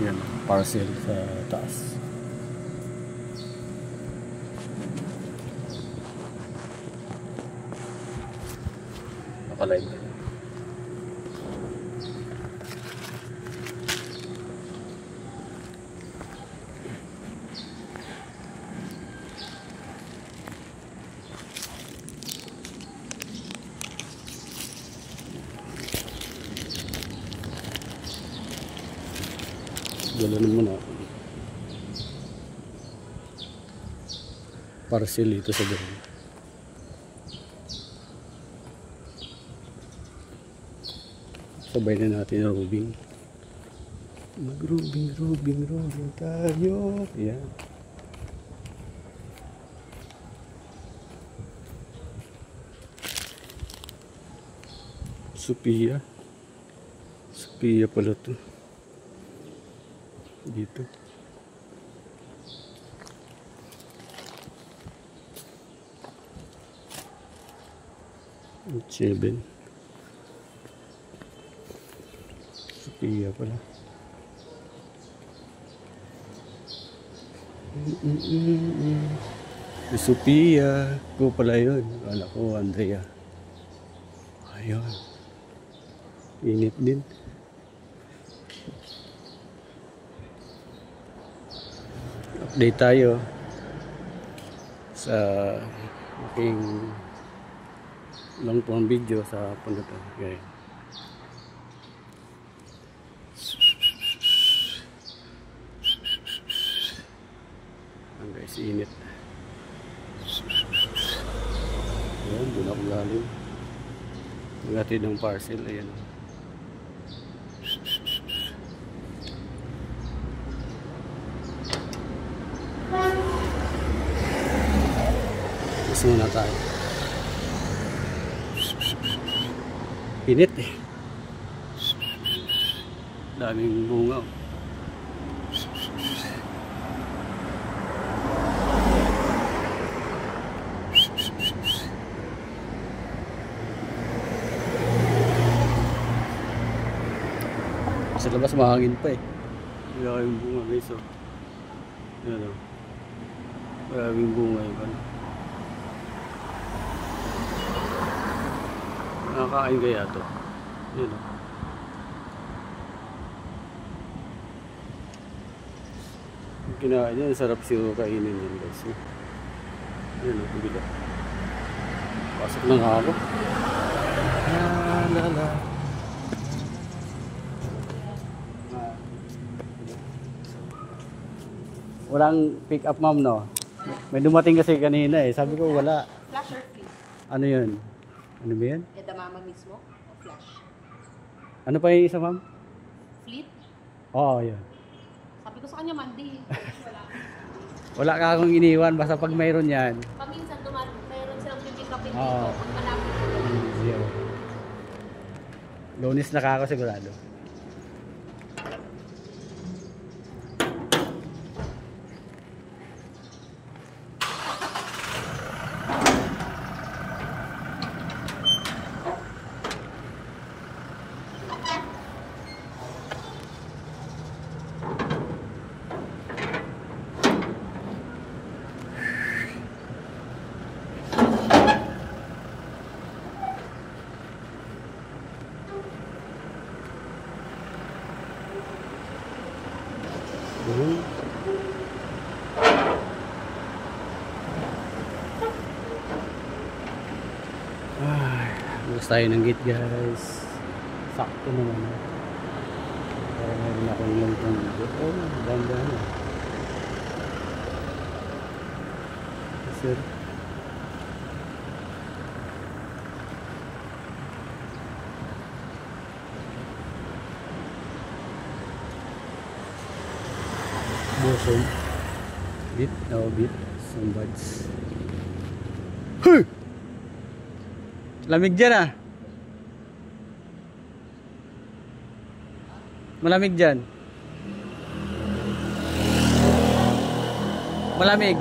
Yan, parcel sa taas. Nakalive. Galanin mo na. Parcel ito sa doon. Sabay na natin ang rubing. Mag-rubing tayo. Ayan. Sophia pala to. Dito. Seven. Sophia pala. Sophia ko pala yun. Anak ko, Andrea. Ayun. Init din. Update tayo sa aking long form video sa punta. Okay. Ang guys, init. Ayan, doon ako galing. Maghatid ng parcel. Ayan. Muna tayo. Init eh. Daming bunga. Sa labas mahangin pa eh. Maraming bunga guys. So, yan o. Maraming bunga yun. Nakakain kaya ito. Yan o. Kinain yan. Sarap siya kainin yan guys. Yan o. Bila. Pasok ng ako. Lala. Walang pick up ma'am no? May dumating kasi kanina eh. Sabi ko wala. Flash or flip? Ano yun? Ano ba yan? Edamame mismo o flash? Ano pa yung isa ma'am? Flip? Oo, yun. Sabi ko sa kanya, mandi. Wala. Wala ka akong iniwan, basta pag mayroon yan. Paminsan mayroon silang pipick upin dito. Oo. Pag malapit ko. Zero. Lunes na ka ako sigurado. Bukas tayo ng gate guys. Sakto naman. Para meron akong longtong video. Oh, ganda na. Sir. Bosom. Bit. Oh, bit. Some buds. Huh! Lamig dyan ah. Malamig dyan. Malamig.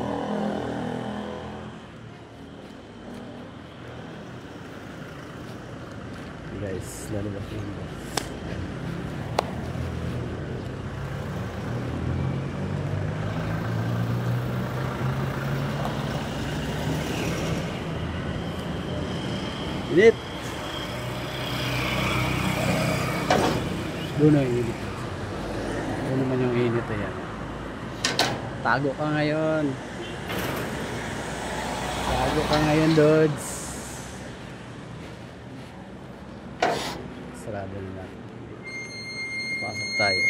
Guys, lalabas na yun. Init. Doon ang init. Doon naman yung init. Ayan. Tago ka ngayon. Tago ka ngayon, Dods. Sarado na natin. Pasok tayo.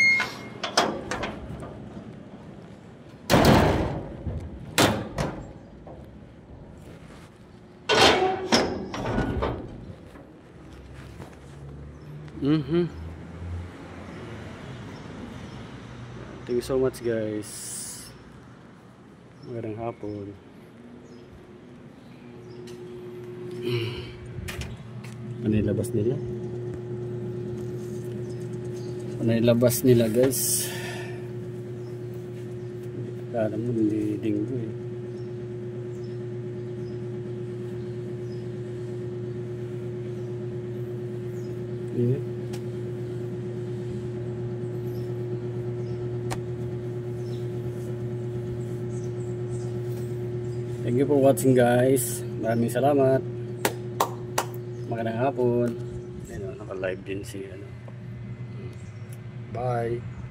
Thank you so much, guys. Magandang hapon. Ano yung labas nila? Ano yung labas nila, guys? Alam mo, hindi linggo eh. Init. Thank you for watching, guys. Maraming salamat. Magandang hapon. Ayun, naka-live din si ano. Bye.